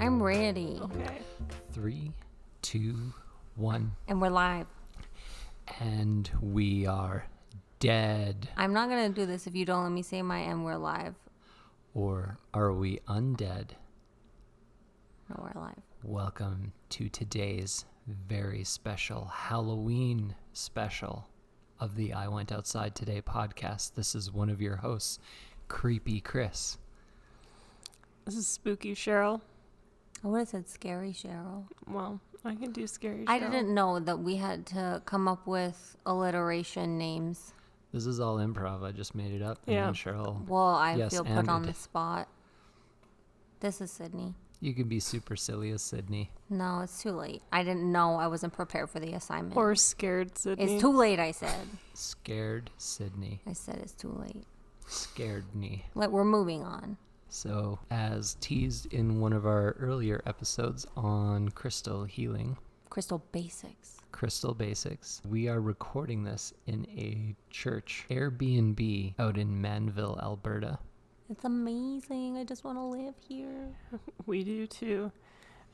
I'm ready. Okay. 3, 2, 1. And we're live. And we are dead. I'm not going to do this if you don't let me say my and we're live. Or are we undead? No, we're live. Welcome to today's very special Halloween special of the I Went Outside Today podcast. This is one of your hosts, Creepy Chris. This is Spooky Cheryl. I would have said scary Cheryl. Well, I can do scary Cheryl. I didn't know that we had to come up with alliteration names. This is all improv. I just made it up. And Yeah. then Cheryl. Well, I Yes, feel put and on it. the spot. This is Sydney. You can be super silly as Sydney. No, it's too late. I didn't know. I wasn't prepared for the assignment. Or Scared Sydney. It's too late, I said. Scared Sydney. I said it's too late. Scared me. We're moving on. So, as teased in one of our earlier episodes on crystal healing, Crystal Basics. Crystal Basics, we are recording this in a church Airbnb out in Mannville, Alberta. It's amazing. I just want to live here. We do too.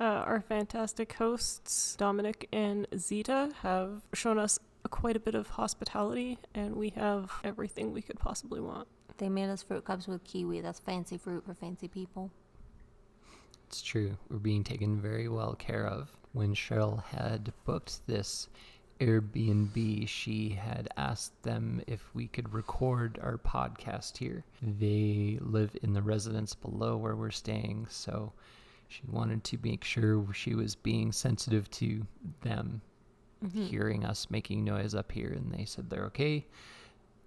Our fantastic hosts, Dominic and Zita, have shown us quite a bit of hospitality, and we have everything we could possibly want. They made us fruit cups with kiwi. That's fancy fruit for fancy people. It's true. We're being taken very well care of. When Cheryl had booked this Airbnb, she had asked them if we could record our podcast here. They live in the residence below where we're staying, so she wanted to make sure she was being sensitive to them hearing us making noise up here, and they said they're okay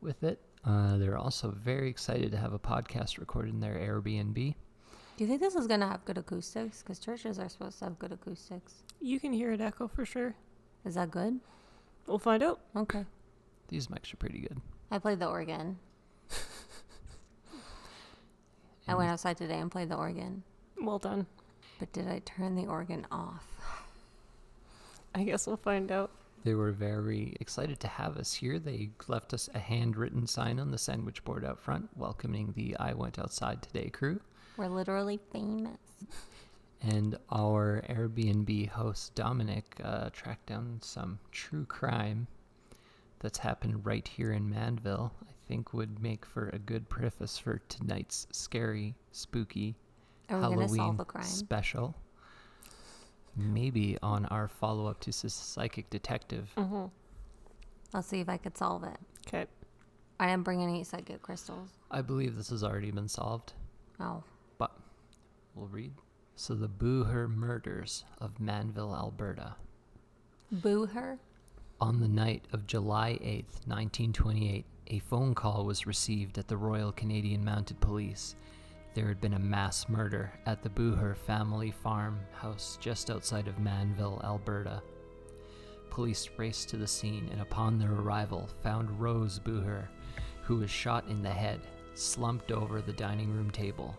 with it. They're also very excited to have a podcast recorded in their Airbnb. Do you think this is going to have good acoustics? Because churches are supposed to have good acoustics. You can hear it echo for sure. Is that good? We'll find out. Okay. These mics are pretty good. I played the organ. I went outside today and played the organ. Well done. But did I turn the organ off? I guess we'll find out. They were very excited to have us here. They left us a handwritten sign on the sandwich board out front welcoming the I Went Outside Today crew. We're literally famous. And our Airbnb host, Dominic, tracked down some true crime that's happened right here in Mannville. I think would make for a good preface for tonight's scary, spooky Are we going to Halloween solve the crime? special. Maybe on our follow-up to Psychic Detective. Mm-hmm. I'll see if I could solve it. Okay. I didn't bring any psychic crystals. I believe this has already been solved, Oh. but we'll read. So the Booher murders of Mannville, Alberta. Boo her? On the night of July 8th, 1928, a phone call was received at the Royal Canadian Mounted Police. There had been a mass murder at the Booher family farmhouse just outside of Mannville, Alberta. Police raced to the scene and upon their arrival found Rose Booher, who was shot in the head, slumped over the dining room table.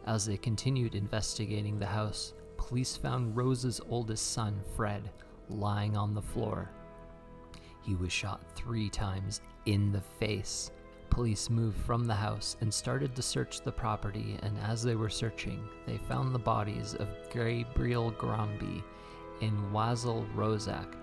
As they continued investigating the house, police found Rose's oldest son, Fred, lying on the floor. He was shot 3 times in the face. Police moved from the house and started to search the property, and as they were searching, they found the bodies of Gabriel Gromby and Wazel Rozak,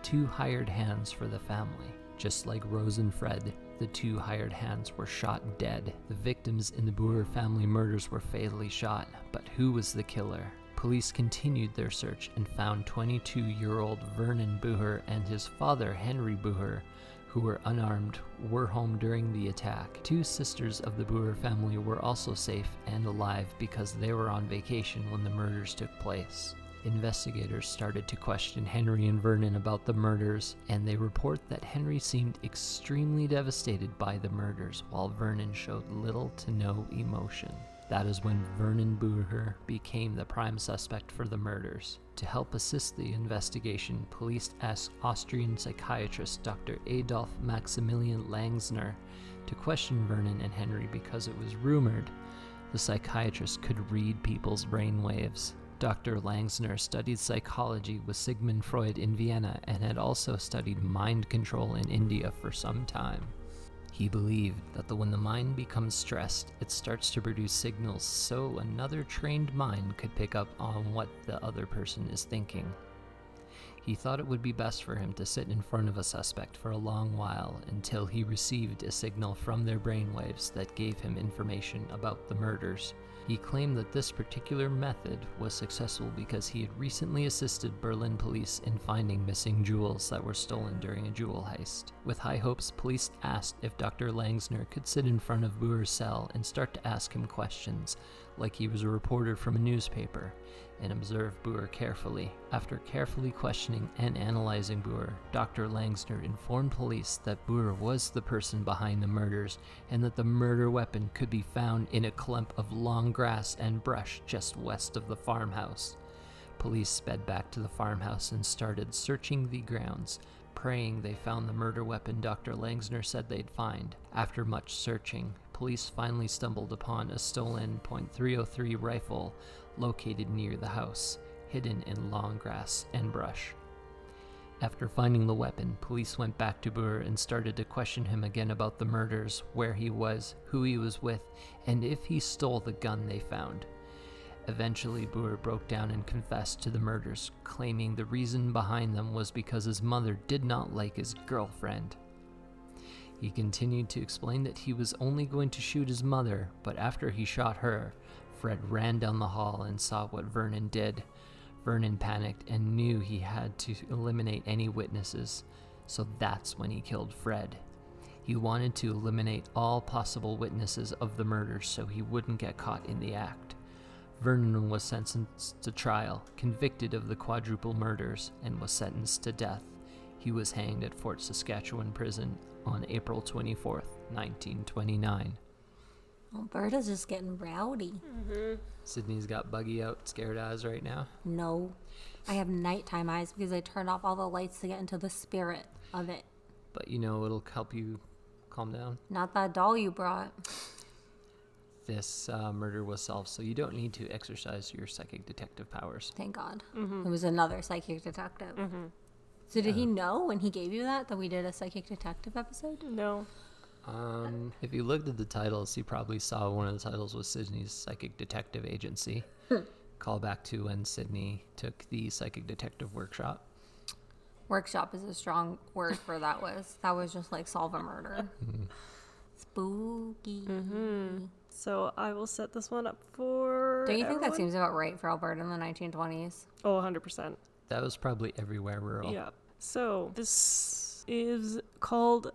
2 hired hands for the family. Just like Rose and Fred, the 2 hired hands were shot dead. The victims in the Booher family murders were fatally shot, but who was the killer? Police continued their search and found 22-year-old Vernon Booher and his father, Henry Booher, who were unarmed, were home during the attack. 2 sisters of the Booher family were also safe and alive because they were on vacation when the murders took place. Investigators started to question Henry and Vernon about the murders, and they report that Henry seemed extremely devastated by the murders, while Vernon showed little to no emotion. That is when Vernon Booher became the prime suspect for the murders. To help assist the investigation, police asked Austrian psychiatrist Dr. Adolf Maximilian Langsner to question Vernon and Henry because it was rumored the psychiatrist could read people's brainwaves. Dr. Langsner studied psychology with Sigmund Freud in Vienna and had also studied mind control in India for some time. He believed that when the mind becomes stressed, it starts to produce signals so another trained mind could pick up on what the other person is thinking. He thought it would be best for him to sit in front of a suspect for a long while until he received a signal from their brainwaves that gave him information about the murders. He claimed that this particular method was successful because he had recently assisted Berlin police in finding missing jewels that were stolen during a jewel heist. With high hopes, police asked if Dr. Langsner could sit in front of Boer's cell and start to ask him questions, like he was a reporter from a newspaper, and observe Boer carefully. After carefully questioning and analyzing Boer, Dr. Langsner informed police that Boer was the person behind the murders and that the murder weapon could be found in a clump of long grass and brush just west of the farmhouse. Police sped back to the farmhouse and started searching the grounds, praying they found the murder weapon Dr. Langsner said they'd find. After much searching, police finally stumbled upon a stolen .303 rifle located near the house, hidden in long grass and brush. After finding the weapon, police went back to Boer and started to question him again about the murders, where he was, who he was with, and if he stole the gun they found. Eventually, Boer broke down and confessed to the murders, claiming the reason behind them was because his mother did not like his girlfriend. He continued to explain that he was only going to shoot his mother, but after he shot her, Fred ran down the hall and saw what Vernon did. Vernon panicked and knew he had to eliminate any witnesses, so that's when he killed Fred. He wanted to eliminate all possible witnesses of the murders so he wouldn't get caught in the act. Vernon was sentenced to trial, convicted of the quadruple murders, and was sentenced to death. He was hanged at Fort Saskatchewan Prison on April 24th, 1929. Alberta's just getting rowdy. Mm-hmm. Sydney's got buggy out, scared eyes right now. No. I have nighttime eyes because I turned off all the lights to get into the spirit of it. But you know, it'll help you calm down. Not that doll you brought. This murder was solved, so you don't need to exercise your psychic detective powers. Thank God. Mm-hmm. It was another psychic detective. Mm-hmm. So did he know when he gave you that we did a psychic detective episode? No. If you looked at the titles, you probably saw one of the titles was Sydney's Psychic Detective Agency. Call back to when Sydney took the Psychic Detective Workshop. Workshop is a strong word for that was just like solve a murder. Spooky. Mm-hmm. So I will set this one up for Don't you think everyone? that seems about right for Alberta in the 1920s? Oh, 100%. That was probably everywhere rural. Yeah. So this is called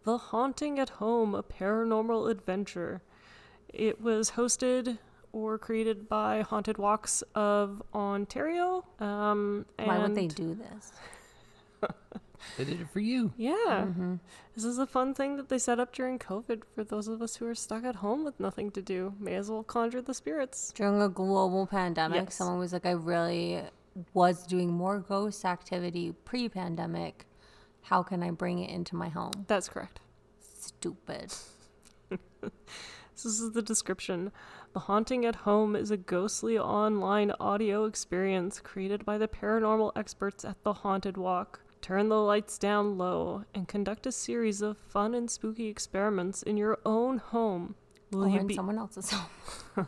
The Haunting at Home, a Paranormal Adventure. It was hosted or created by Haunted Walks of Ontario. Why would they do this? They did it for you. Yeah. Mm-hmm. This is a fun thing that they set up during COVID for those of us who are stuck at home with nothing to do. May as well conjure the spirits. During a global pandemic, Yes. someone was like, I really was doing more ghost activity pre-pandemic. How can I bring it into my home? That's correct. Stupid. This is the description. The Haunting at Home is a ghostly online audio experience created by the paranormal experts at The Haunted Walk. Turn the lights down low and conduct a series of fun and spooky experiments in your own home. Or in someone else's home.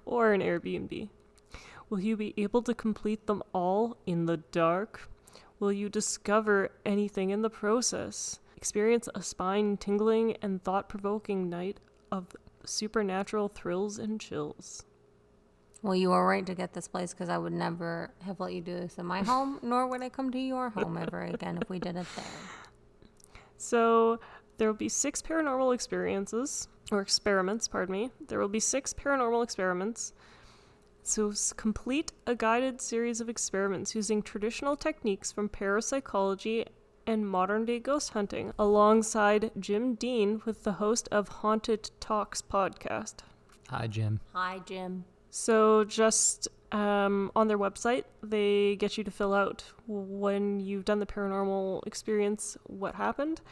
Or an Airbnb. Will you be able to complete them all in the dark? Will you discover anything in the process? Experience a spine-tingling and thought-provoking night of supernatural thrills and chills. Well, you were right to get this place because I would never have let you do this in my home, nor would I come to your home ever again if we did it there. So there will be 6 paranormal experiences, or experiments, pardon me. There will be 6 paranormal experiments. So complete a guided series of experiments using traditional techniques from parapsychology and modern-day ghost hunting, alongside Jim Dean with the host of Haunted Talks podcast. Hi, Jim. Hi, Jim. So just on their website, they get you to fill out when you've done the paranormal experience, what happened.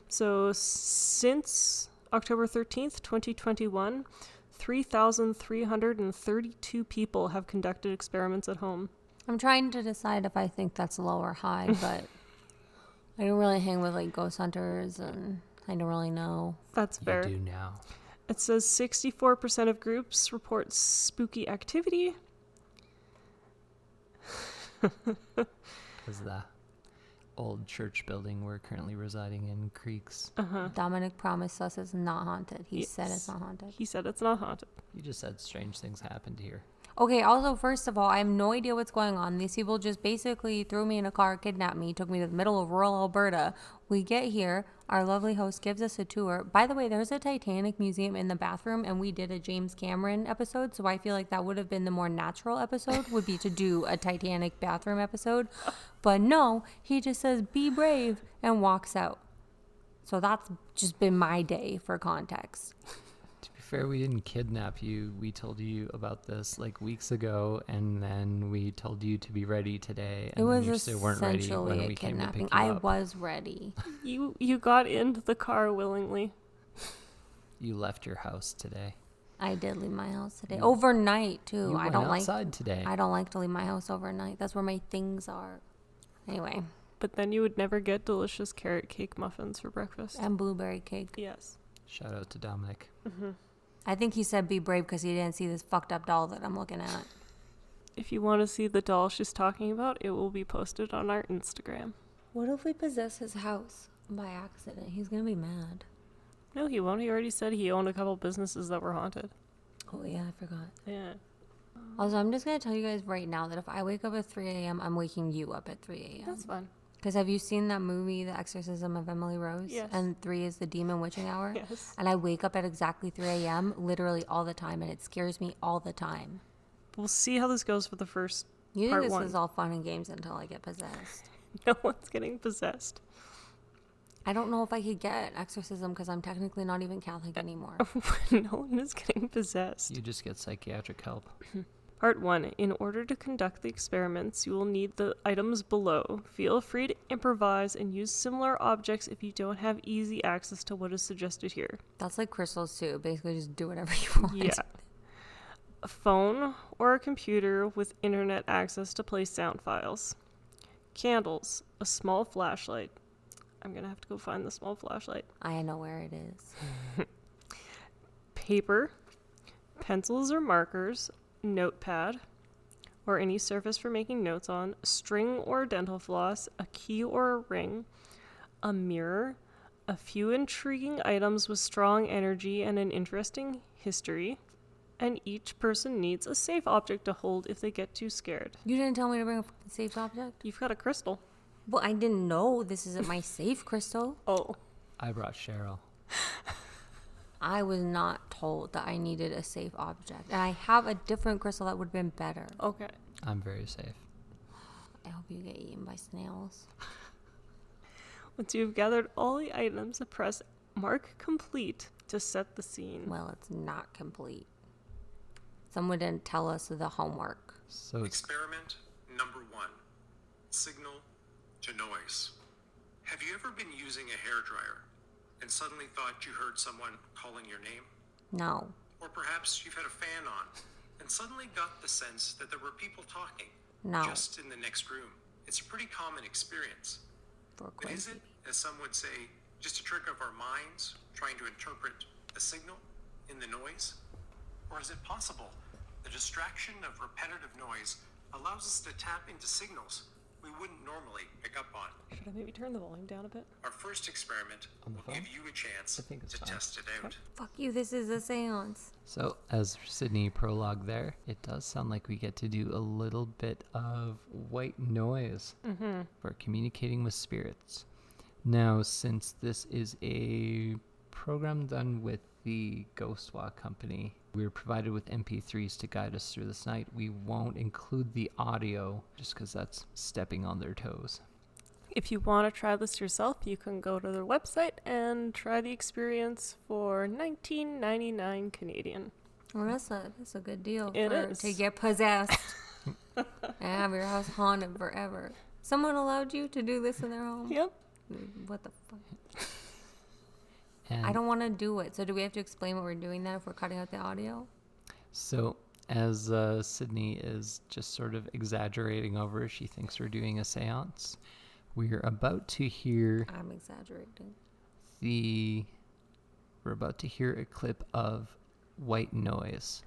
So since October 13th, 2021, 3,332 people have conducted experiments at home. I'm trying to decide if I think that's low or high, but I don't really hang with like ghost hunters and I don't really know. That's fair. You do now. It says 64% of groups report spooky activity. Because the old church building we're currently residing in creaks. Dominic promised us it's not haunted. He said it's Yes. not haunted. He said it's not haunted. You just said strange things happened here. Okay, also, first of all, I have no idea what's going on. These people just basically threw me in a car, kidnapped me, took me to the middle of rural Alberta. We get here, our lovely host gives us a tour. By the way, there's a Titanic museum in the bathroom, and we did a James Cameron episode, so I feel like that would have been the more natural episode, would be to do a Titanic bathroom episode. But no, he just says, be brave, and walks out. So that's just been my day for context. To be fair, we didn't kidnap you. We told you about this like weeks ago, and then we told you to be ready today. And It was then you still weren't ready essentially when a we came to kidnapping. pick you I up. was ready. You got into the car willingly. You left your house today. I did leave my house today. You- Overnight, too. You I went don't like outside today. I don't like to leave my house overnight. That's where my things are. Anyway, But then you would never get delicious carrot cake muffins for breakfast. and blueberry cake. Yes. Shout out to Dominic. I think he said be brave because he didn't see this fucked up doll that I'm looking at. If you want to see the doll she's talking about, it will be posted on our Instagram. What if we possess his house by accident? He's gonna be mad. No, he won't. He already said he owned a couple businesses that were haunted. Oh yeah, I forgot. Yeah. Also, I'm just gonna tell you guys right now that if I wake up at 3 a.m., I'm waking you up at 3 a.m. That's fun. Because have you seen that movie, The Exorcism of Emily Rose? Yes. And 3 is the demon witching hour? Yes. And I wake up at exactly 3 a.m. literally all the time, and it scares me all the time. We'll see how this goes for the first You think part this one. is all fun and games until I get possessed. No one's getting possessed. I don't know if I could get an exorcism because I'm technically not even Catholic anymore. No one is getting possessed. You just get psychiatric help. Part 1. In order to conduct the experiments, you will need the items below. Feel free to improvise and use similar objects if you don't have easy access to what is suggested here. That's like crystals too. Basically, just do whatever you want. Yeah. A phone or a computer with internet access to play sound files. Candles. A small flashlight. I'm going to have to go find the small flashlight. I know where it is. Paper. Pencils or markers. Notepad. Or any surface for making notes on. String or dental floss. A key or a ring. A mirror. A few intriguing items with strong energy and an interesting history. And each person needs a safe object to hold if they get too scared. You didn't tell me to bring a fucking safe object? You've got a crystal. Well, I didn't know this isn't my safe crystal. Oh. I brought Cheryl. I was not told that I needed a safe object. And I have a different crystal that would have been better. Okay. I'm very safe. I hope you get eaten by snails. Once you've gathered all the items, press mark complete to set the scene. Well, it's not complete. Someone didn't tell us the homework. So it's Experiment number 1. Signal to noise. Have you ever been using a hairdryer and suddenly thought you heard someone calling your name? No. Or perhaps you've had a fan on and suddenly got the sense that there were people talking No. just in the next room. It's a pretty common experience. For But is it, as some would say, just a trick of our minds trying to interpret a signal in the noise? Or is it possible the distraction of repetitive noise allows us to tap into signals we wouldn't normally pick up on? Should I maybe turn the volume down a bit? Our first experiment On the will phone? give you a chance I think it's to fine. test it out. Fuck you, this is a seance. So, as Sydney prologue there, it does sound like we get to do a little bit of white noise for communicating with spirits. Now, since this is a program done with the Ghost Walk Company, we were provided with MP3s to guide us through this night. We won't include the audio just because that's stepping on their toes. If you want to try this yourself, you can go to their website and try the experience for $19.99 Canadian. Well, that's a good deal It for, is. to get possessed and have your house haunted forever. Someone allowed you to do this in their home? Yep. What the fuck? And I don't want to do it. So do we have to explain what we're doing then if we're cutting out the audio? so, as Sydney is just sort of exaggerating over, she thinks we're doing a seance. We're about to hear I'm exaggerating. We're about to hear a clip of white noise.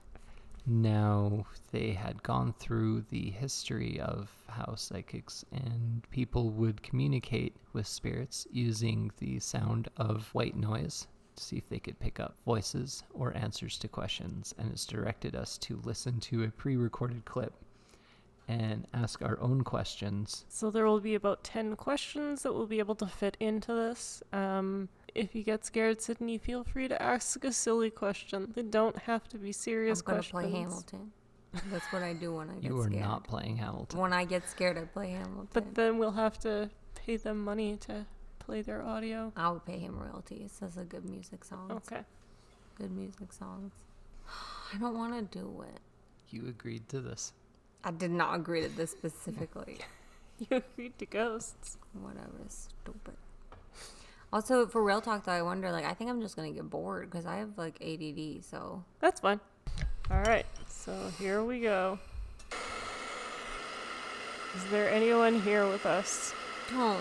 Now, they had gone through the history of how psychics and people would communicate with spirits using the sound of white noise to see if they could pick up voices or answers to questions. And it's directed us to listen to a pre-recorded clip and ask our own questions. So there will be about 10 questions that we'll be able to fit into this. If you get scared, Sydney, feel free to ask a silly question. They don't have to be serious I'm gonna questions. play Hamilton. That's what I do when I get You are scared. not playing Hamilton. When I get scared, I play Hamilton. But then we'll have to pay them money to play their audio. I would pay him royalties. Those are good music songs. Okay. Good music songs. I don't want to do it. You agreed to this. I did not agree to this specifically. You agreed to ghosts. Whatever, stupid. Also, for real talk though, I wonder, like, I think I'm just gonna get bored because I have like ADD, so. That's fine. All right. So here we go. Is there anyone here with us? Don't.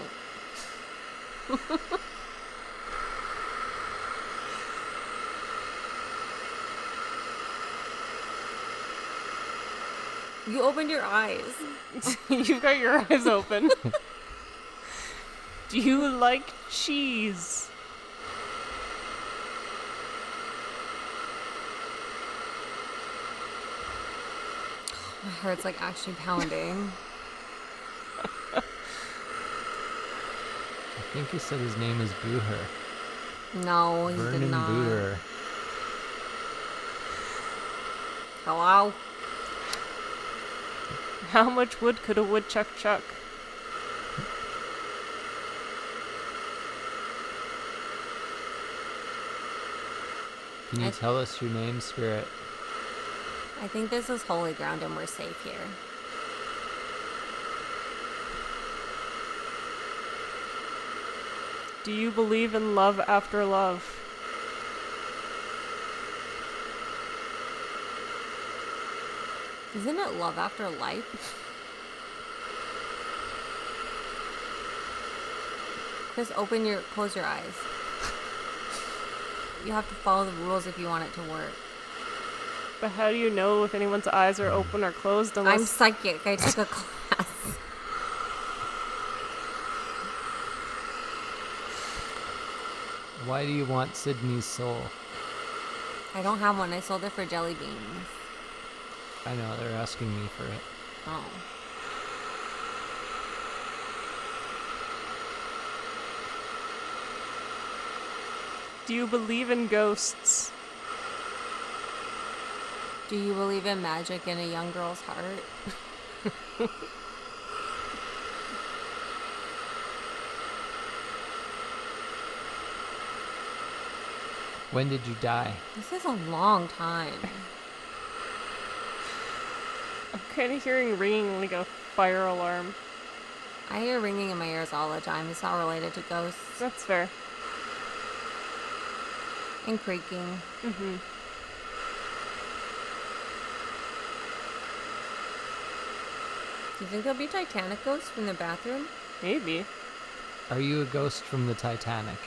You opened your eyes. You've got your eyes open. Do you like cheese? My heart's like actually pounding. I think he said his name is Booher. No, he Vernon did not. Booher. Hello? How much wood could a woodchuck chuck? Can you tell us your name, Spirit? I think this is holy ground and we're safe here. Do you believe in love after love? Isn't it love after life? Chris, close your eyes. You have to follow the rules if you want it to work. But how do you know if anyone's eyes are open or closed I'm unless... psychic. I took a class. Why do you want Sydney's soul? I don't have one. I sold it for jelly beans. I know, they're asking me for it. Oh. Do you believe in ghosts? Do you believe in magic in a young girl's heart? When did you die? This is a long time. I'm kind of hearing ringing like a fire alarm. I hear ringing in my ears all the time. It's not related to ghosts. That's fair. And creaking. Mm-hmm. Do you think there'll be Titanic ghosts from the bathroom? Maybe. Are you a ghost from the Titanic?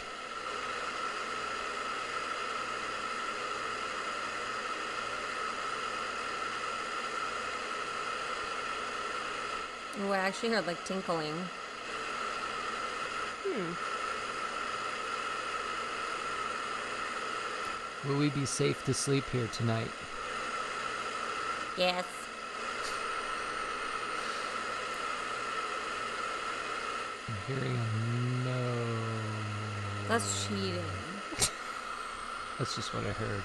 Oh, I actually heard like tinkling. Will we be safe to sleep here tonight? Yes. I'm hearing a no. That's cheating. That's just what I heard.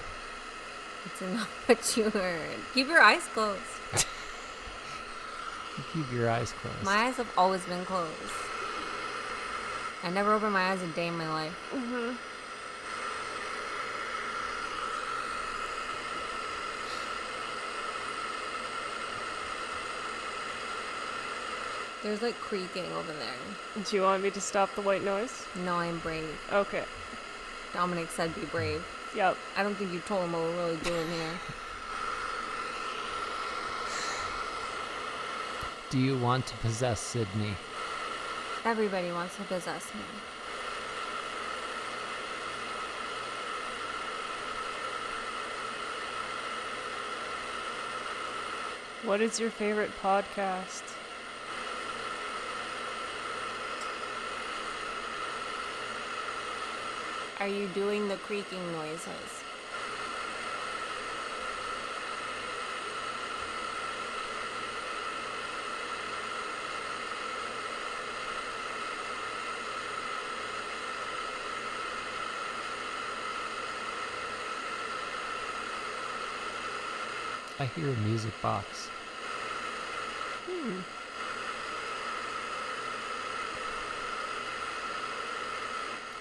It's not what you heard. Keep your eyes closed. You keep your eyes closed. My eyes have always been closed. I never opened my eyes a day in my life. Mm-hmm. There's like creaking over there. Do you want me to stop the white noise? No, I'm brave. Okay. Dominic said be brave. Yep. I don't think you told him what we're really doing here. Do you want to possess Sydney? Everybody wants to possess me. What is your favorite podcast? Are you doing the creaking noises? I hear a music box.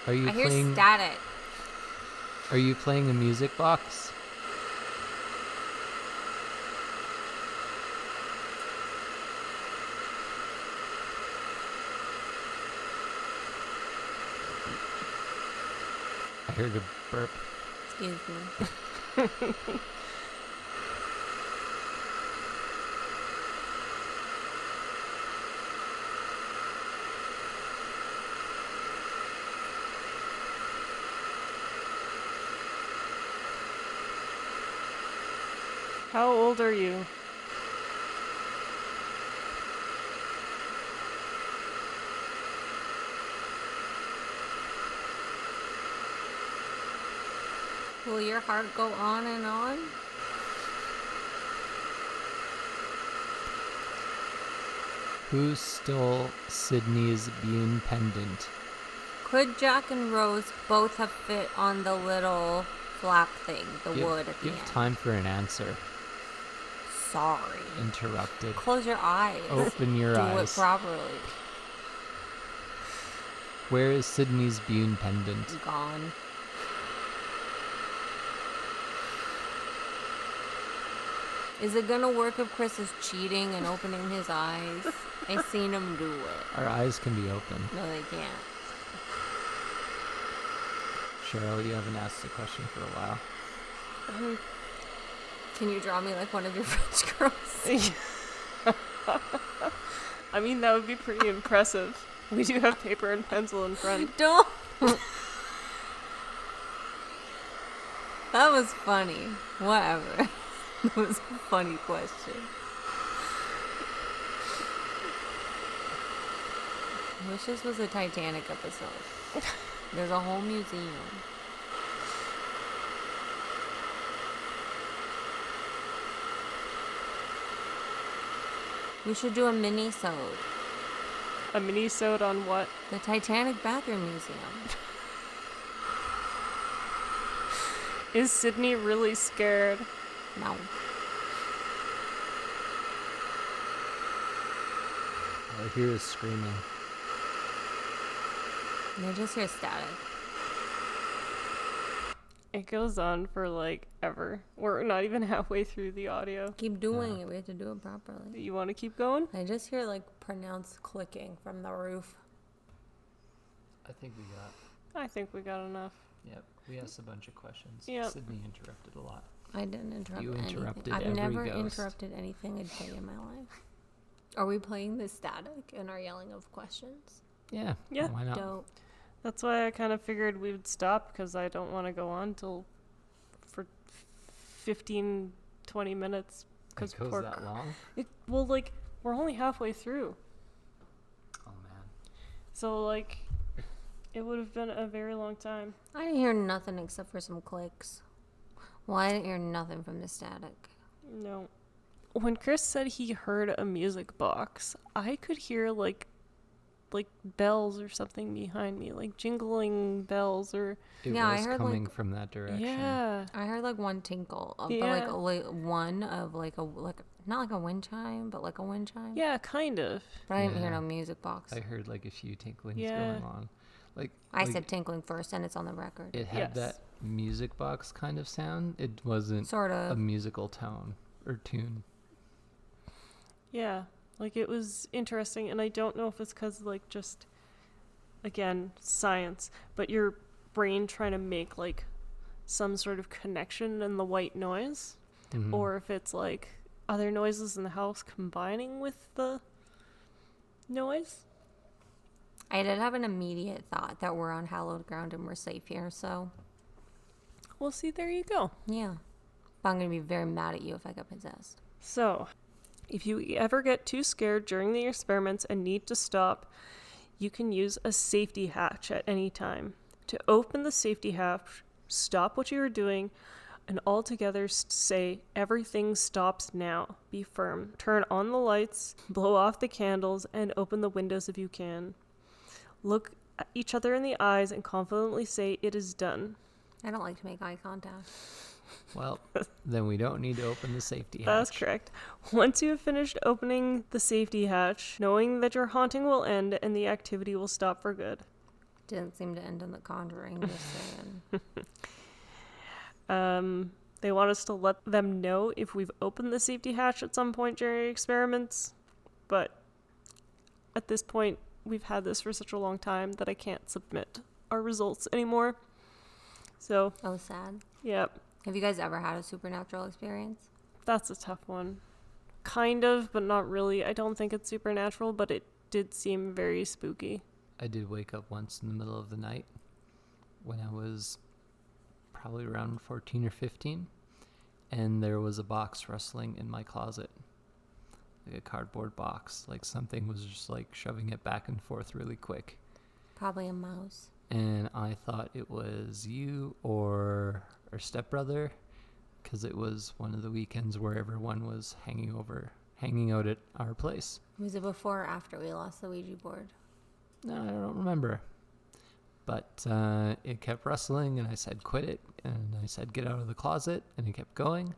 Are you I hear playing? static. Are you playing a music box? I heard a burp. Excuse me. How old are you? Will your heart go on and on? Who stole Sydney's Bune pendant? Could Jack and Rose both have fit on the little black thing, the wood at the Give end? time for an answer. Sorry. Interrupted. Close your eyes. Open your Do eyes. it properly. Where is Sydney's Bune pendant? Gone. Is it gonna work if Chris is cheating and opening his eyes? I seen him do it. Our eyes can be open. No, they can't. Cheryl, you haven't asked a question for a while. Can you draw me like one of your French girls? I mean, that would be pretty impressive. We do have paper and pencil in front. Don't. That was funny. Whatever. That was a funny question. I wish this was a Titanic episode. There's a whole museum. We should do a mini-sode. A mini-sode on what? The Titanic Bathroom Museum. Is Sydney really scared? No. All I hear is screaming. I just hear static. It goes on for like ever. We're not even halfway through the audio. Keep doing it. We have to do it properly. You want to keep going? I just hear like pronounced clicking from the roof. I think we got. I think we got enough. Yep. We asked a bunch of questions. Yep. Sydney interrupted a lot. I didn't interrupt You interrupted anything. I've every never ghost. interrupted anything a day in my life. Are we playing the static and our yelling of questions? Yeah. Yeah. Why not? Dope. That's why I kind of figured we would stop, because I don't want to go on till for 15, 20 minutes. It goes that long? Well, like, we're only halfway through. Oh man. So, like, it would have been a very long time. I didn't hear nothing except for some clicks. Well, I didn't hear nothing from the static. No. When Chris said he heard a music box, I could hear, like bells or something behind me, like jingling bells or... It Yeah, I was heard, coming like- from that direction. Yeah. I heard like one tinkle, but Yeah. like one of like not like a wind chime, but like a wind chime. Yeah, kind of. But I didn't hear Yeah. no music box. I heard like a few tinklings Yeah. going on. Like I like, said tinkling first, and it's on the record. it had Yes. that music box kind of sound. It wasn't Sort a of. musical tone or tune. Yeah. Like, it was interesting, and I don't know if it's because, like, just, again, science, but your brain trying to make, like, some sort of connection in the white noise, Mhm. or if it's, like, other noises in the house combining with the noise. I did have an immediate thought that we're on hallowed ground and we're safe here, so Well, see, there you go. yeah. But I'm gonna be very mad at you if I get possessed. So, If you ever get too scared during the experiments and need to stop, you can use a safety hatch at any time. To open the safety hatch, stop what you are doing, and all together say, "Everything stops now." Be firm. Turn on the lights, blow off the candles, and open the windows if you can. Look at each other in the eyes and confidently say, "It is done." I don't like to make eye contact. Well, then we don't need to open the safety hatch. That's correct. Once you have finished opening the safety hatch, knowing that your haunting will end and the activity will stop for good. Didn't seem to end in The Conjuring, just saying. They want us to let them know if we've opened the safety hatch at some point during experiments, but at this point, we've had this for such a long time that I can't submit our results anymore. So, Oh, sad. yep, Have you guys ever had a supernatural experience? that's a tough one. Kind of, but not really. I don't think it's supernatural, but it did seem very spooky. I did wake up once in the middle of the night when I was probably around 14 or 15, and there was a box rustling in my closet, like a cardboard box, like something was just like shoving it back and forth really quick. Probably a mouse. And I thought it was you or our stepbrother, because it was one of the weekends where everyone was hanging out at our place. Was it before or after we lost the Ouija board? No, I don't remember. But it kept rustling, and I said, "Quit it." And I said, "Get out of the closet." And it kept going.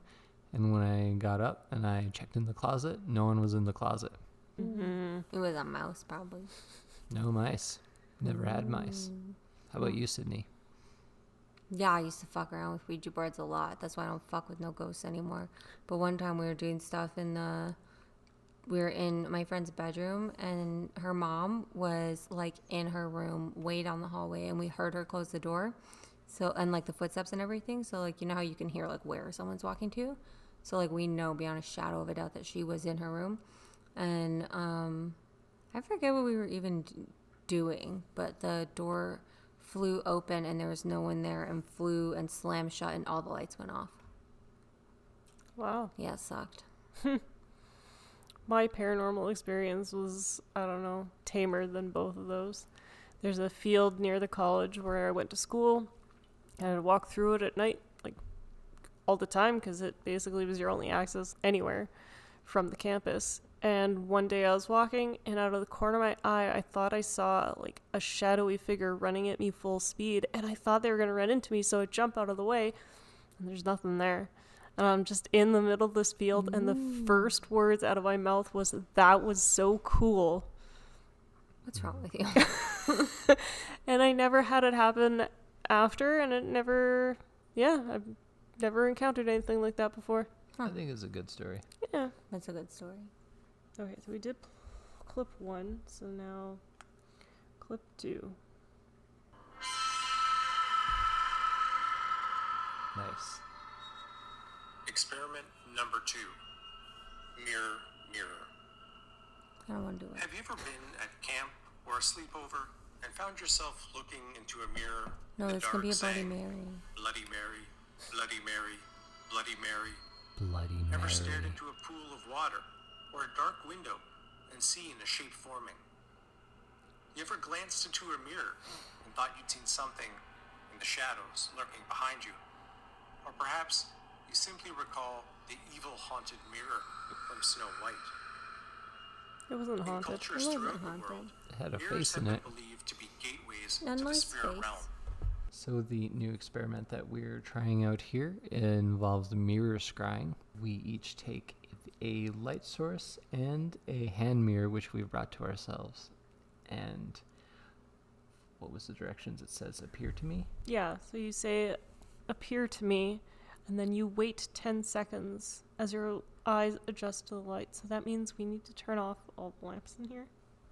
And when I got up and I checked in the closet, no one was in the closet. Mm-hmm. It was a mouse, probably. No mice. Never had mice. How about you, Sydney? Yeah, I used to fuck around with Ouija boards a lot. That's why I don't fuck with no ghosts anymore. But one time we were doing stuff we were in my friend's bedroom, and her mom was like in her room way down the hallway, and we heard her close the door. So, and like the footsteps and everything. So like, you know how you can hear like where someone's walking to? So like we know beyond a shadow of a doubt that she was in her room. And I forget what we were even doing, but the door flew open and there was no one there, and flew and slammed shut, and all the lights went off. Wow. Yeah, it sucked. My paranormal experience was, I don't know, tamer than both of those. There's a field near the college where I went to school, and I'd walk through it at night, like all the time, because it basically was your only access anywhere from the campus. And one day I was walking, and out of the corner of my eye, I thought I saw like a shadowy figure running at me full speed, and I thought they were going to run into me, so I jump out of the way, and there's nothing there. And I'm just in the middle of this field, and the first words out of my mouth was, "That was so cool." What's wrong with you? And I never had it happen after, and I've never encountered anything like that before. I think it's a good story. Yeah. That's a good story. Okay, so we did clip 1, so now clip 2. Nice. Experiment number 2. Mirror, mirror. I don't want to do it. Have you ever been at camp or a sleepover and found yourself looking into a mirror No, in the it's dark going to be a Bloody saying, Mary. Bloody Mary, Bloody Mary, Bloody Mary? Bloody Ever Mary. stared into a pool of water or a dark window and seen a shape forming? You ever glanced into a mirror and thought you'd seen something in the shadows lurking behind you? Or perhaps you simply recall the evil haunted mirror from Snow White. It wasn't In haunted. cultures It throughout wasn't the haunted. world, It had a mirrors face have in been it. believed to be gateways A to the nice spirit face. realm. So the new experiment that we're trying out here involves mirror scrying. We each take a light source and a hand mirror, which we've brought to ourselves. And what was the directions? It says appear to me. Yeah, so you say, "Appear to me," and then you wait 10 seconds as your eyes adjust to the light. So that means we need to turn off all the lamps in here.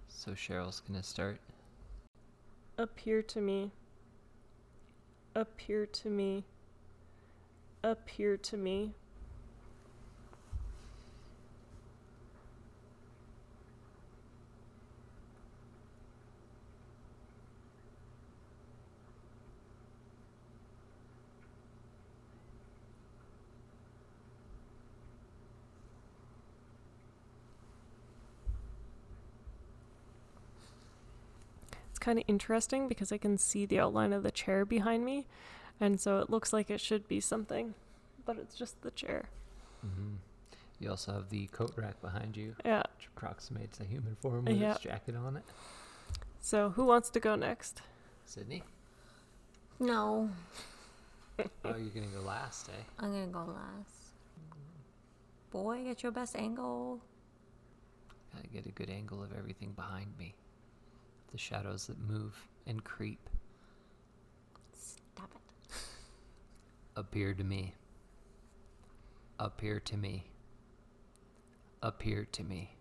So Cheryl's gonna start. Appear to me. Appear to me. Appear to me. kind of interesting because I can see the outline of the chair behind me, and so it looks like it should be something, but it's just the chair. Mm-hmm. You also have the coat rack behind you, Yeah. which approximates a human form with its jacket on it. So who wants to go next? Sydney? No. Oh, you're gonna go last, eh? I'm gonna go last. Boy, get your best angle. Gotta get a good angle of everything behind me. The shadows that move and creep Stop it. appear to me. Appear to me. Appear to me.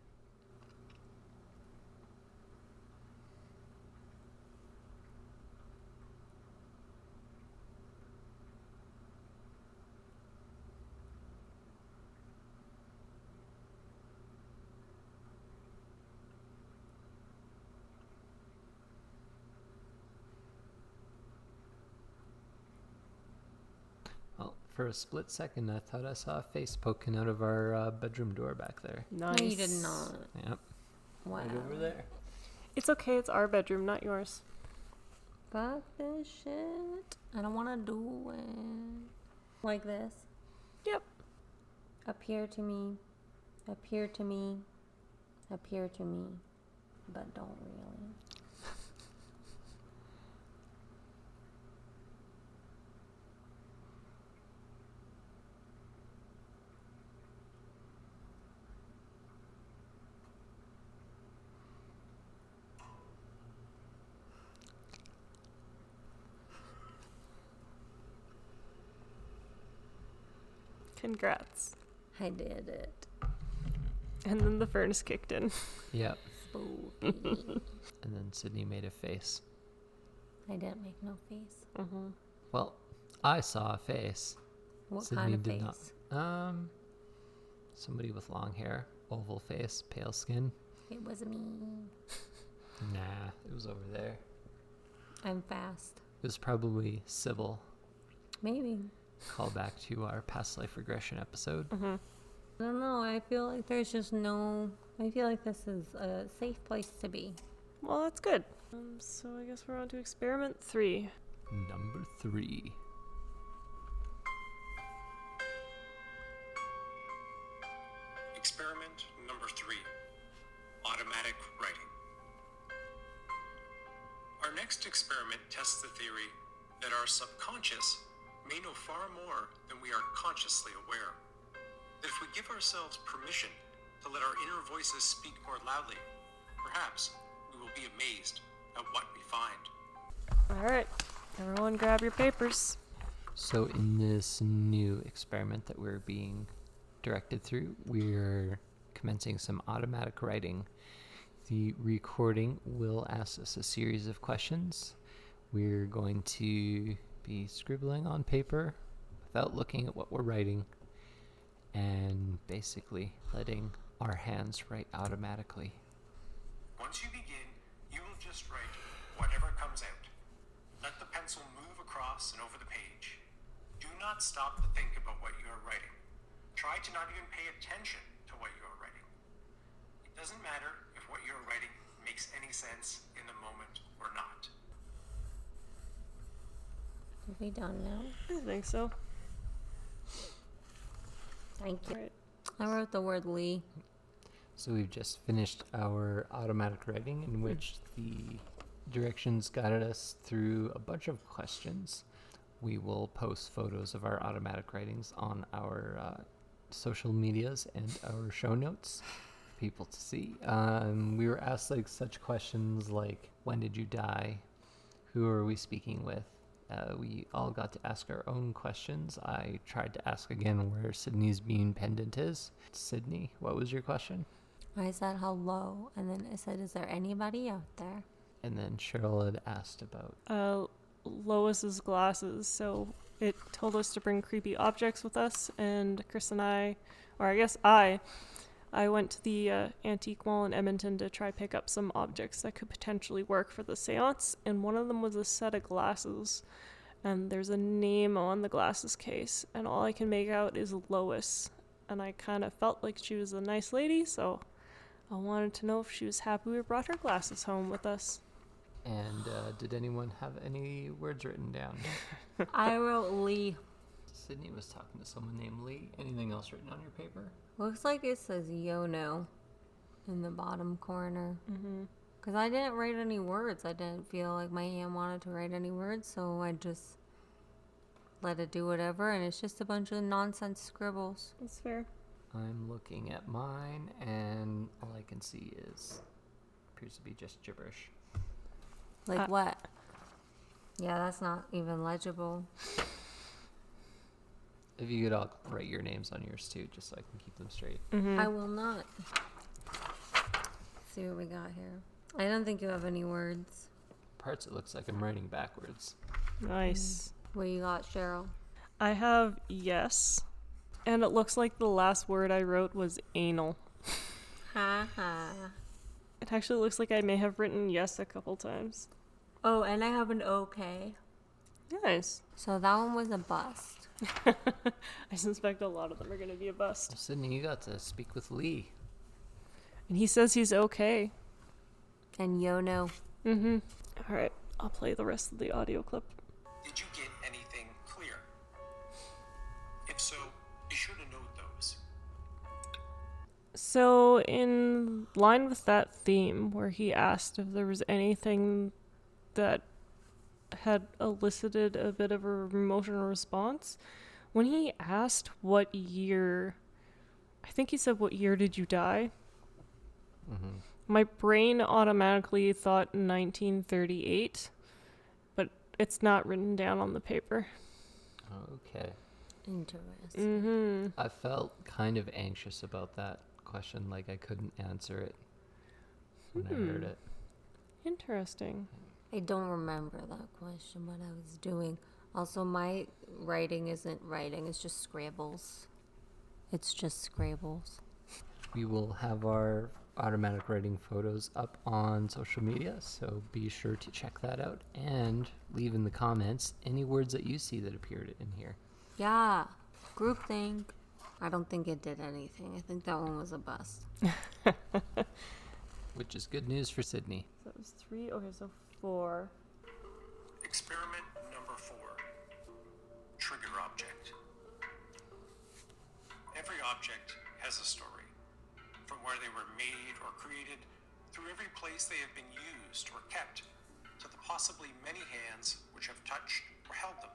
Well, for a split second, I thought I saw a face poking out of our bedroom door back there. Nice. No, you did not. Yep. Wow. Right over there. It's okay, it's our bedroom, not yours. Fuck this shit. I don't want to do it. Like this. Yep. Appear to me. Appear to me. Appear to me. But don't really. Congrats. I did it. And then the furnace kicked in. Yep. Spooky. And then Sydney made a face. I didn't make no face. Mm-hmm. Well, I saw a face. What Sydney kind of did face? not. Somebody with long hair, oval face, pale skin. It was me. Nah, it was over there. I'm fast. It was probably Sybil. Maybe. Call back to our past life regression episode. Mm-hmm. I don't know. I feel like there's just no. I feel like this is a safe place to be. Well, that's good. So I guess we're on to experiment 3. Number 3. Experiment number 3, automatic writing. Our next experiment tests the theory that our subconscious may know far more than we are consciously aware. That if we give ourselves permission to let our inner voices speak more loudly, perhaps we will be amazed at what we find. All right. Everyone grab your papers. So in this new experiment that we're being directed through, we're commencing some automatic writing. The recording will ask us a series of questions. We're going to be scribbling on paper without looking at what we're writing and basically letting our hands write automatically. Once you begin, you will just write whatever comes out. Let the pencil move across and over the page. Do not stop to think about what you are writing. Try to not even pay attention to what you are writing. It doesn't matter if what you are writing makes any sense in the moment or not. Are we done now? I think so. Thank you. All right. I wrote the word Lee. So we've just finished our automatic writing in which the directions guided us through a bunch of questions. We will post photos of our automatic writings on our social medias and our show notes for people to see. We were asked like such questions like, when did you die? Who are we speaking with? We all got to ask our own questions. I tried to ask again where Sydney's bean pendant is. Sydney, what was your question? I said hello, and then I said, is there anybody out there? And then Cheryl had asked about Lois's glasses. So it told us to bring creepy objects with us, and Chris and I, or I guess I went to the antique mall in Edmonton to try pick up some objects that could potentially work for the seance, and one of them was a set of glasses, and there's a name on the glasses case, and all I can make out is Lois, and I kind of felt like she was a nice lady, so I wanted to know if she was happy we brought her glasses home with us. And did anyone have any words written down? I wrote Lee. Sydney was talking to someone named Lee. Anything else written on your paper? Looks like it says Yono in the bottom corner. Because I didn't write any words. I didn't feel like my hand wanted to write any words, so I just let it do whatever, and it's just a bunch of nonsense scribbles. That's fair. I'm looking at mine, and all I can see appears to be just gibberish. Like what? Yeah, that's not even legible. If you could all write your names on yours too, just so I can keep them straight. I will not. Let's see what we got here. I don't think you have any words. Parts it looks like I'm writing backwards. Nice. What you got, Cheryl? I have yes. And it looks like the last word I wrote was anal. Ha ha. It actually looks like I may have written yes a couple times. Oh, and I have an okay. Nice. So that one was a bust. I suspect a lot of them are going to be a bust. Well, Sydney, you got to speak with Lee. And he says he's okay. And Yono. All right, I'll play the rest of the audio clip. Did you get anything clear? If so, be sure to note those. So, in line with that theme, where he asked if there was anything that had elicited a bit of an emotional response, when he asked what year, I think he said, "What year did you die?" My brain automatically thought 1938, but it's not written down on the paper. Okay. Interesting. I felt kind of anxious about that question, like I couldn't answer it when I heard it. Interesting. I don't remember that question, what I was doing. Also, my writing isn't writing, it's just scribbles. It's just scribbles. We will have our automatic writing photos up on social media, so be sure to check that out and leave in the comments any words that you see that appeared in here. Yeah, groupthink. I don't think it did anything. I think that one was a bust. Which is good news for Sydney. So that was 3. Okay, so 4. Experiment number 4. Trigger object. Every object has a story. From where they were made or created, through every place they have been used or kept, to the possibly many hands which have touched or held them.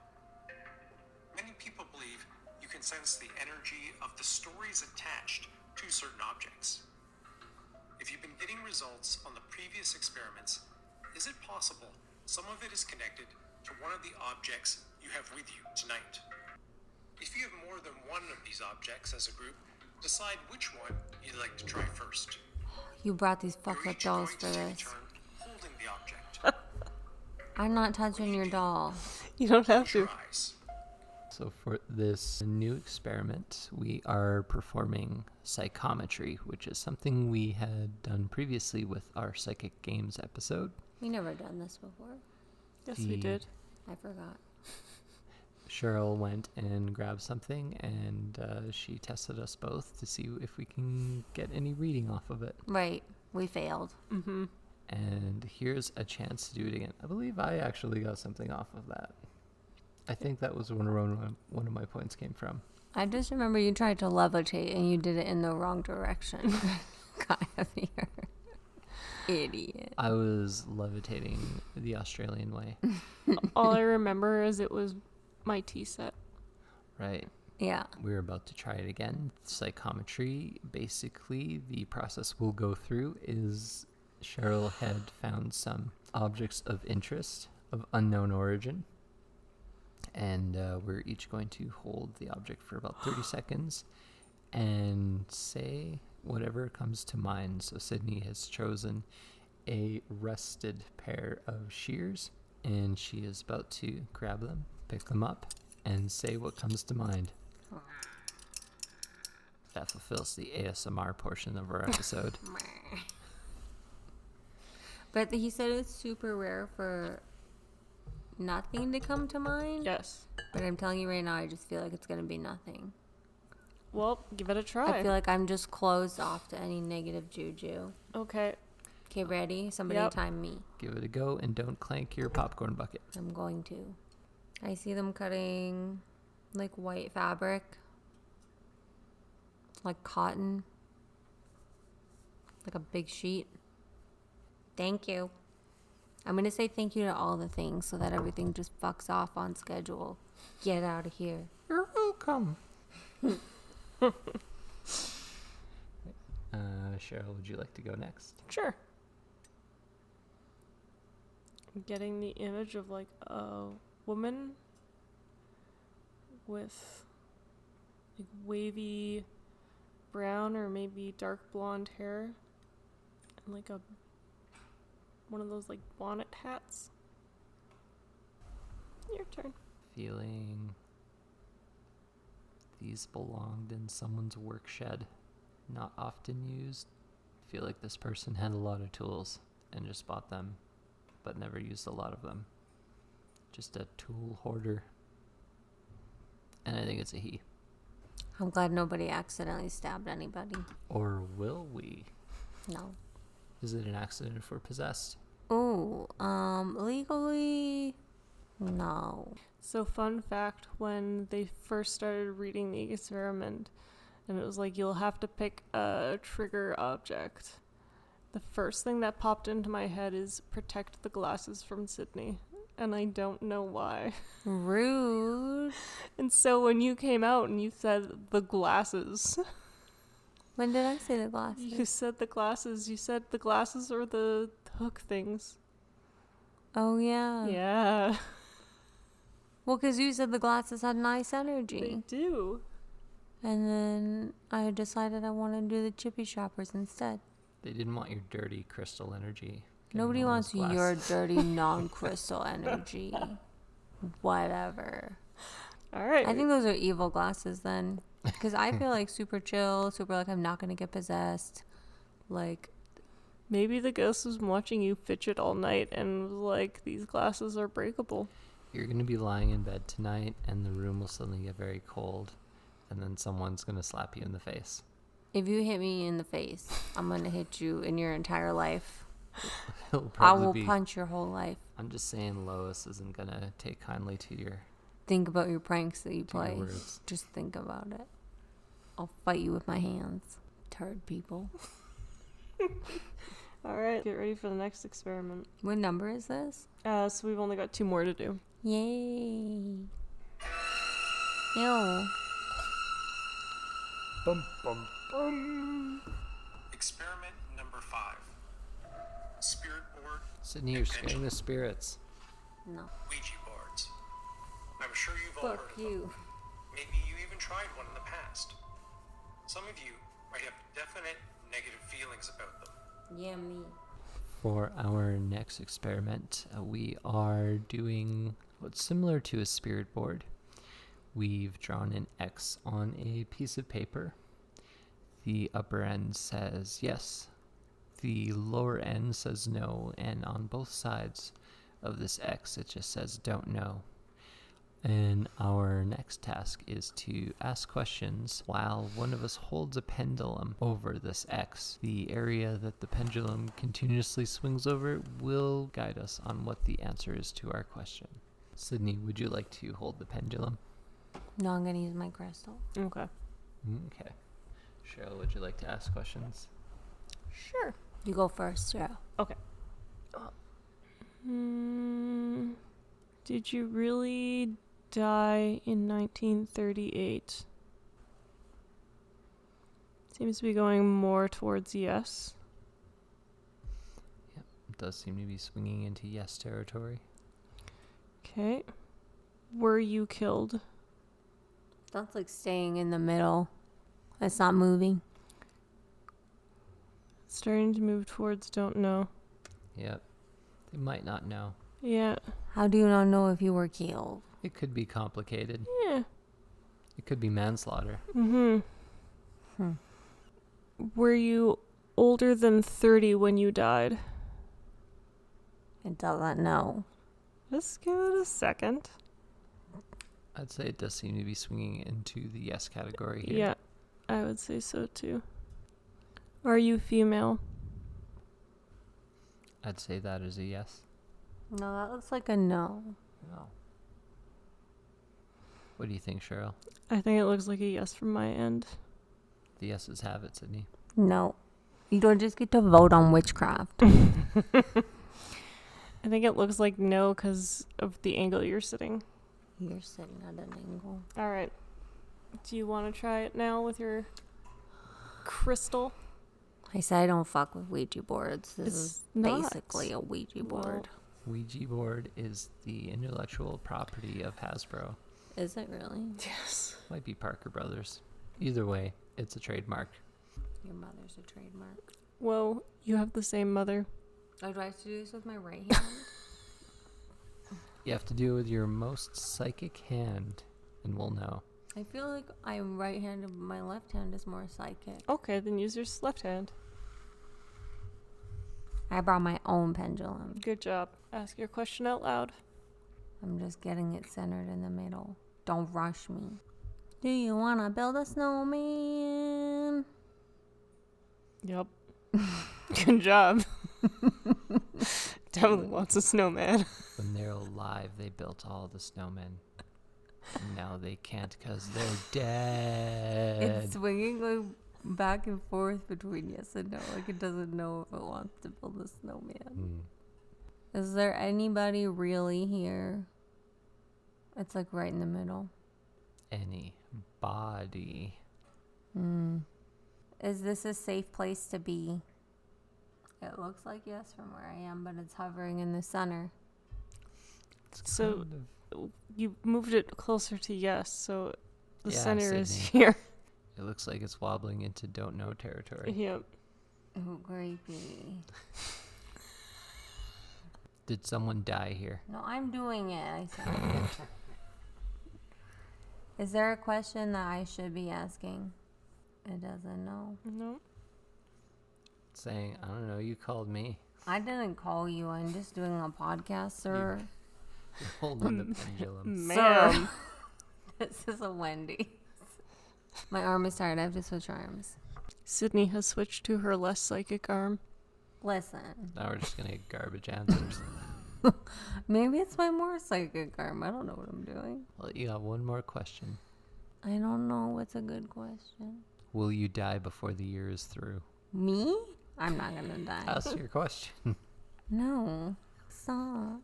Many people believe you can sense the energy of the stories attached to certain objects. If you've been getting results on the previous experiments, is it possible some of it is connected to one of the objects you have with you tonight? If you have more than one of these objects as a group, decide which one you'd like to try first. You brought these fucked You're up each dolls going for to take a this. turn holding the object. I'm not touching your doll. You don't have Close to. your eyes. So for this new experiment, we are performing psychometry, which is something we had done previously with our Psychic Games episode. We never done this before. Yes, we The- did. I forgot. Cheryl went and grabbed something, and she tested us both to see if we can get any reading off of it. Right. We failed. And here's a chance to do it again. I believe I actually got something off of that. I think that was one of my points came from. I just remember you tried to levitate and you did it in the wrong direction. Got heavier. Idiot. I was levitating the Australian way, All I remember is it was my tea set. right? Yeah. We're about to try it again. Psychometry, basically, the process we'll go through is Cheryl had found some objects of interest of unknown origin. And we're each going to hold the object for about 30 seconds and say whatever comes to mind. So Sydney has chosen a rusted pair of shears, and she is about to grab them, pick them up, and say what comes to mind. That fulfills the ASMR portion of our episode. But he said it's super rare for nothing to come to mind. Yes. But I'm telling you right now, I just feel like it's going to be nothing. Well, give it a try. I feel like I'm just closed off to any negative juju. Okay. Okay, ready? Somebody Yep. time me. Give it a go and don't clank your popcorn bucket. I'm going to. I see them cutting like white fabric, like cotton, like a big sheet. Thank you. I'm going to say thank you to all the things so that everything just fucks off on schedule. Get out of here. You're welcome. Cheryl, would you like to go next? Sure. I'm getting the image of like a woman with like wavy brown or maybe dark blonde hair and like one of those like bonnet hats. Your turn. Feeling these belonged in someone's work shed, not often used. Feel like this person had a lot of tools and just bought them, but never used a lot of them. Just a tool hoarder. And I think it's a he. I'm glad nobody accidentally stabbed anybody. Or will we? No. Is it an accident if we're possessed? Ooh, legally, no. So fun fact, when they first started reading the experiment, and it was like, you'll have to pick a trigger object, the first thing that popped into my head is protect the glasses from Sydney. And I don't know why. Rude. And so when you came out and you said the glasses. When did I say the glasses? You said the glasses. You said the glasses or the hook things. Oh, yeah. Yeah. Well, because you said the glasses had nice energy. They do. And then I decided I wanted to do the chippy shoppers instead. They didn't want your dirty crystal energy. Nobody Getting all wants those your glass- dirty non-crystal energy. Whatever. All right. I think those are evil glasses then. Because I feel like super chill, super like I'm not going to get possessed. Like, maybe the ghost was watching you fidget all night and was like, these glasses are breakable. You're going to be lying in bed tonight and the room will suddenly get very cold. And then someone's going to slap you in the face. if you hit me in the face, I'm going to hit you in your entire life. It'll I probably will be, punch your whole life. I'm just saying Lois isn't going to take kindly to your Think about your pranks that you To your play. words. Just think about it. I'll fight you with my hands. Turd people. All right, get ready for the next experiment. What number is this? So we've only got 2 more to do. Yay. Ew. Bum, bum, bum. Experiment number 5. Spirit board. Sydney, you're scaring the spirits. No. Ouija boards. I'm sure you've all Fuck heard of them. you. Maybe you even tried one in the past. Some of you might have definite negative feelings about them. Yeah, me. For our next experiment, we are doing what's similar to a spirit board. We've drawn an X on a piece of paper. The upper end says yes. The lower end says no. And on both sides of this X, it just says don't know. And our next task is to ask questions while one of us holds a pendulum over this X. The area that the pendulum continuously swings over will guide us on what the answer is to our question. Sydney, would you like to hold the pendulum? No, I'm going to use my crystal. Okay. Okay. Cheryl, would you like to ask questions? Sure. You go first, Cheryl. Okay. Did you really die in 1938? Seems to be going more towards yes. Yep, it does seem to be swinging into yes territory. Okay. Were you killed? That's like staying in the middle. It's not moving. Starting to move towards don't know. Yep. They might not know. Yeah. How do you not know if you were killed? It could be complicated. Yeah. It could be manslaughter. Mm-hmm. Were you older than 30 when you died? It doesn't know. Just give it a second. I'd say it does seem to be swinging into the yes category here. Yeah, I would say so too. Are you female? I'd say that is a yes. No, that looks like a no. No. What do you think, Cheryl? I think it looks like a yes from my end. The yeses have it, Sydney. No. You don't just get to vote on witchcraft. I think it looks like no because of the angle you're sitting. You're sitting at an angle. All right. Do you want to try it now with your crystal? I said I don't fuck with Ouija boards. This It's is not. basically a Ouija board. Ouija board is the intellectual property of Hasbro. Is it really? Yes. Might be Parker Brothers. Either way, it's a trademark. Your mother's a trademark. Well, you have the same mother. Oh, do I have to do this with my right hand? You have to do it with your most psychic hand, and we'll know. I feel like I'm right-handed, but my left hand is more psychic. Okay, then use your left hand. I brought my own pendulum. Good job. Ask your question out loud. I'm just getting it centered in the middle. Don't rush me. Do you want to build a snowman? Yep. Good job. Definitely wants a snowman. When they're alive, they built all the snowmen. And now they can't because they're dead. It's swinging like back and forth between yes and no. Like it doesn't know if it wants to build a snowman. Is there anybody really here? It's like right in the middle. Anybody. Is this a safe place to be? It looks like yes from where I am, but it's hovering in the center. So you moved it closer to yes, so the Yeah, center is Sydney. here. It looks like it's wobbling into don't know territory. Yep. Oh, creepy. Did someone die here? No, I'm doing it, I said. Is there a question that I should be asking? It doesn't know. No. Saying, I don't know, you called me. I didn't call you. I'm just doing a podcast, sir. You're holding the pendulum. Ma'am. This is a Wendy's. My arm is tired. I have to switch arms. Sydney has switched to her less psychic arm. Listen, Now we're just going to get garbage answers. maybe it's my more psychic arm. I don't know what I'm doing. Well, you got one more question. I don't know what's a good question. Will you die before the year is through? Me? I'm not gonna die. That's your question. No. Stop.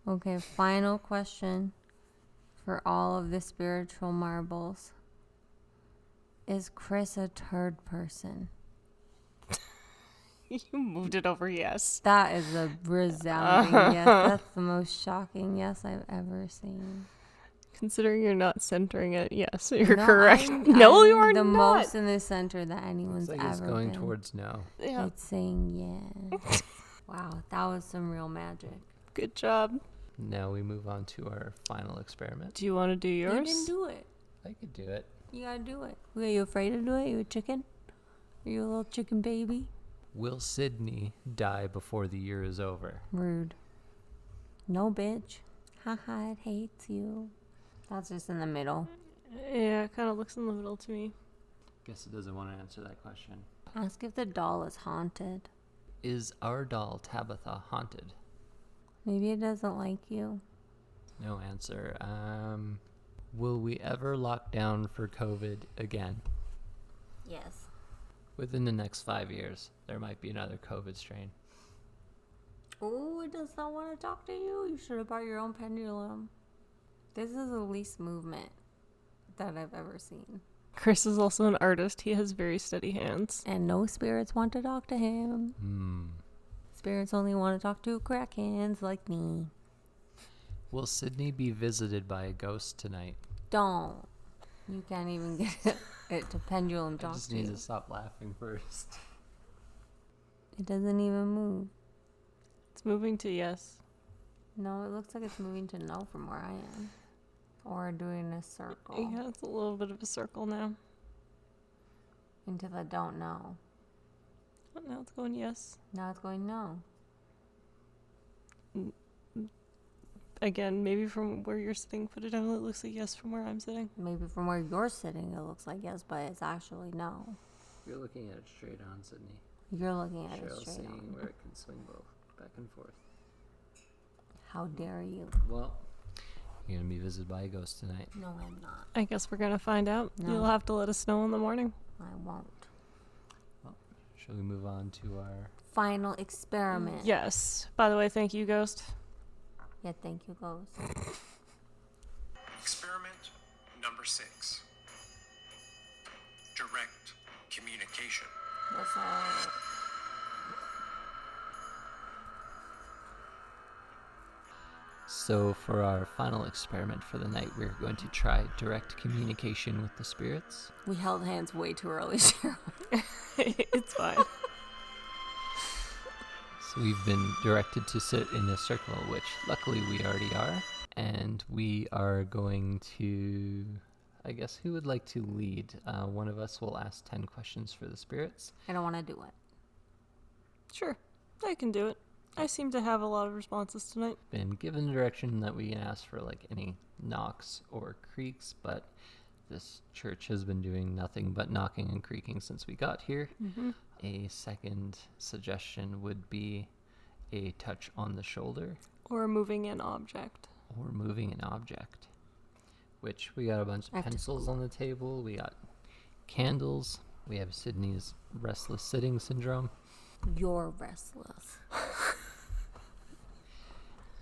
Okay, final question for all of the spiritual marbles. Is Chris a turd person? You moved it over yes. That is a resounding yes. That's the most shocking yes I've ever seen. Considering you're not centering it, yes, you're No, correct. I'm You are the not. most in the center that anyone's Looks like it's ever going been. towards no. Yeah. It's saying yes. Wow, that was some real magic. Good job. Now we move on to our final experiment. Do you want to do yours? You didn't do it. I could do it. You gotta do it. Are you afraid to do it? You a chicken? Are you a little chicken baby? Will Sydney die before the year is over? Rude. No, bitch. Haha, it hates you. That's just in the middle. Yeah, it kind of looks in the middle to me. Guess it doesn't want to answer that question. Ask if the doll is haunted. Is our doll Tabitha haunted? Maybe it doesn't like you. No answer. Will we ever lock down for COVID again? Yes. Within the next 5 years, there might be another COVID strain. Oh, it does not want to talk to you. You should have brought your own pendulum. This is the least movement that I've ever seen. Chris is also an artist. He has very steady hands. And no spirits want to talk to him. Spirits only want to talk to crackheads like me. Will Sydney be visited by a ghost tonight? Don't. You can't even get it to pendulum I talk just to need you. to stop laughing first. It doesn't even move. It's moving to yes. No, it looks like it's moving to no from where I am. Or doing a circle Yeah, it's a little bit of a circle now. into the don't know. But now it's going yes. Now it's going no. Again, maybe from where you're sitting, but it definitely looks like yes from where I'm sitting. Maybe from where you're sitting it looks like yes, but it's actually no. You're looking at it straight on, Sydney. You're looking at it Cheryl's straight seeing on. where it can swing both back and forth. How dare you? Well, you're gonna be visited by a ghost tonight. No, I'm not. I guess we're gonna find out. No. You'll have to let us know in the morning. I won't. Well, shall we move on to our... Final experiment. Yes. By the way, thank you, Ghost. Yeah, thank you, Ghost. Experiment number 6. Direct communication. What's up? So for our final experiment for the night, we're going to try direct communication with the spirits. We held hands way too early, Cheryl. It's fine. So we've been directed to sit in a circle, which luckily we already are. And we are going to, I guess, who would like to lead? One of us will ask 10 questions for the spirits. I don't want to do it. Sure. I can do it. I seem to have a lot of responses tonight. Been given direction that we can ask for like any knocks or creaks, but this church has been doing nothing but knocking and creaking since we got here. Mm-hmm. A second suggestion would be a touch on the shoulder Or moving an object. or moving an object, which we got a bunch of After pencils on the table. We got candles. We have Sydney's restless sitting syndrome. You're restless.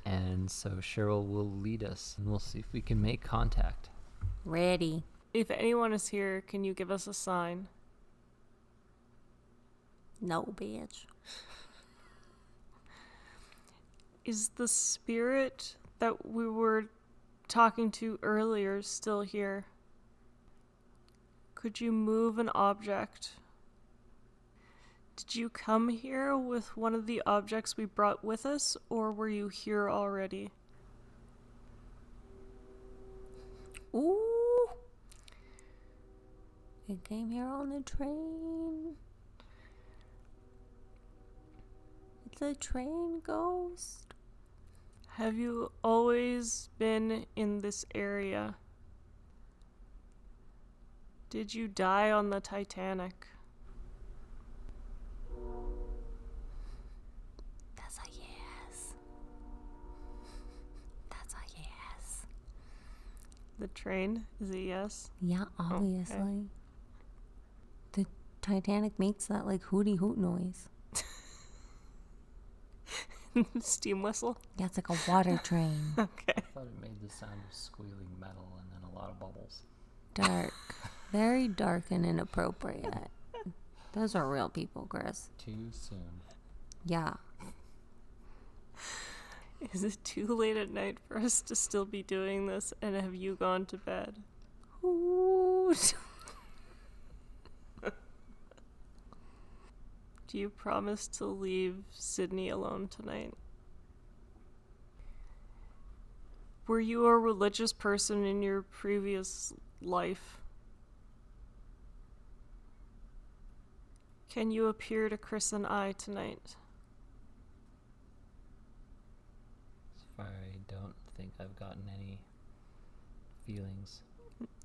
And so Cheryl will lead us and we'll see if we can make contact. Ready. If anyone is here, can you give us a sign? No, bitch. Is the spirit that we were talking to earlier still here? Could you move an object? Did you come here with one of the objects we brought with us, or were you here already? Ooh. It came here on the train. It's a train ghost. Have you always been in this area? Did you die on the Titanic? That's a yes. That's a yes. The train is a yes. Yeah, obviously. The Titanic makes that like hooty hoot noise. Steam whistle. Yeah, it's like a water train. Okay. I thought it made the sound of squealing metal and then a lot of bubbles. Dark. Very dark and inappropriate. Those are real people, Chris. Too soon. Yeah. Is it too late at night for us to still be doing this, and have you gone to bed? Hoot. Do you promise to leave Sydney alone tonight? Were you a religious person in your previous life? Can you appear to Chris and I tonight? So far, I don't think I've gotten any feelings.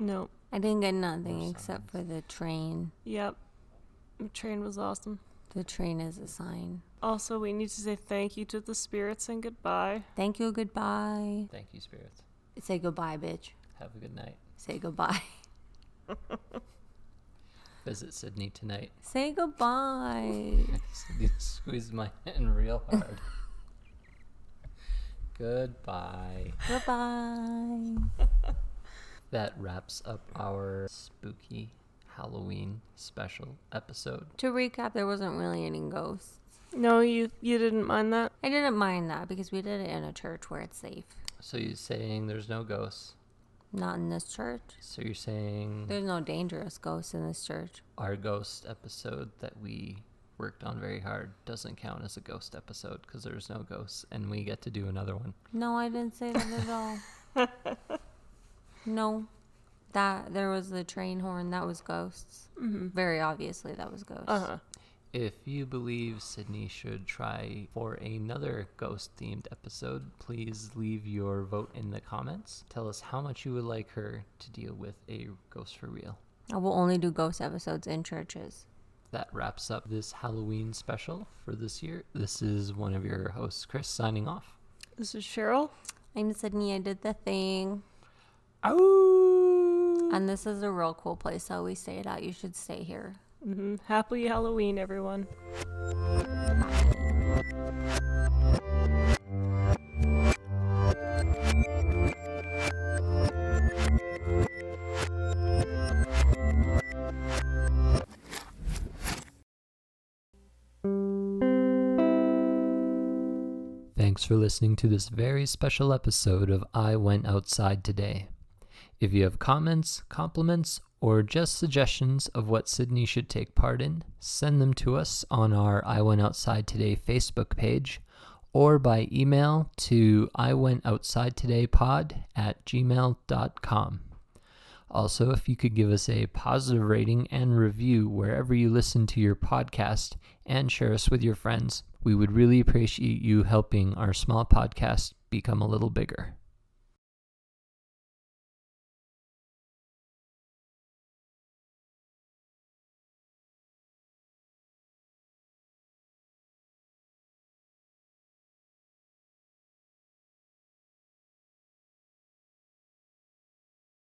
No. I didn't get nothing Or except signs. for the train. Yep. The train was awesome. The train is a sign. Also, we need to say thank you to the spirits and goodbye. Thank you, goodbye. Thank you, spirits. Say goodbye, bitch. Have a good night. Say goodbye. Visit Sydney tonight. Say goodbye. Sydney squeezed my hand real hard. Goodbye. Goodbye. That wraps up our spooky Halloween special episode. To recap, there wasn't really any ghosts. No, you didn't mind that? I didn't mind that because we did it in a church where it's safe. So you're saying there's no ghosts? Not in this church. So you're saying There's no dangerous ghosts in this church. our ghost episode that we worked on very hard doesn't count as a ghost episode because there's no ghosts and we get to do another one. No, I didn't say that at all. No. That there was the train horn. That was ghosts. Mm-hmm. Very obviously, that was ghosts. Uh-huh. If you believe Sydney should try for another ghost-themed episode, please leave your vote in the comments. Tell us how much you would like her to deal with a ghost for real. I will only do ghost episodes in churches. that wraps up this Halloween special for this year. This is one of your hosts, Chris, signing off. This is Cheryl. I'm Sydney. I did the thing. Ow! And this is a real cool place I always stay at. You should stay here. Happy Halloween, everyone. Thanks for listening to this very special episode of I Went Outside Today. If you have comments, compliments, or just suggestions of what Sydney should take part in, send them to us on our I Went Outside Today Facebook page or by email to iwentoutsidetodaypod@gmail.com. Also, if you could give us a positive rating and review wherever you listen to your podcast and share us with your friends, we would really appreciate you helping our small podcast become a little bigger.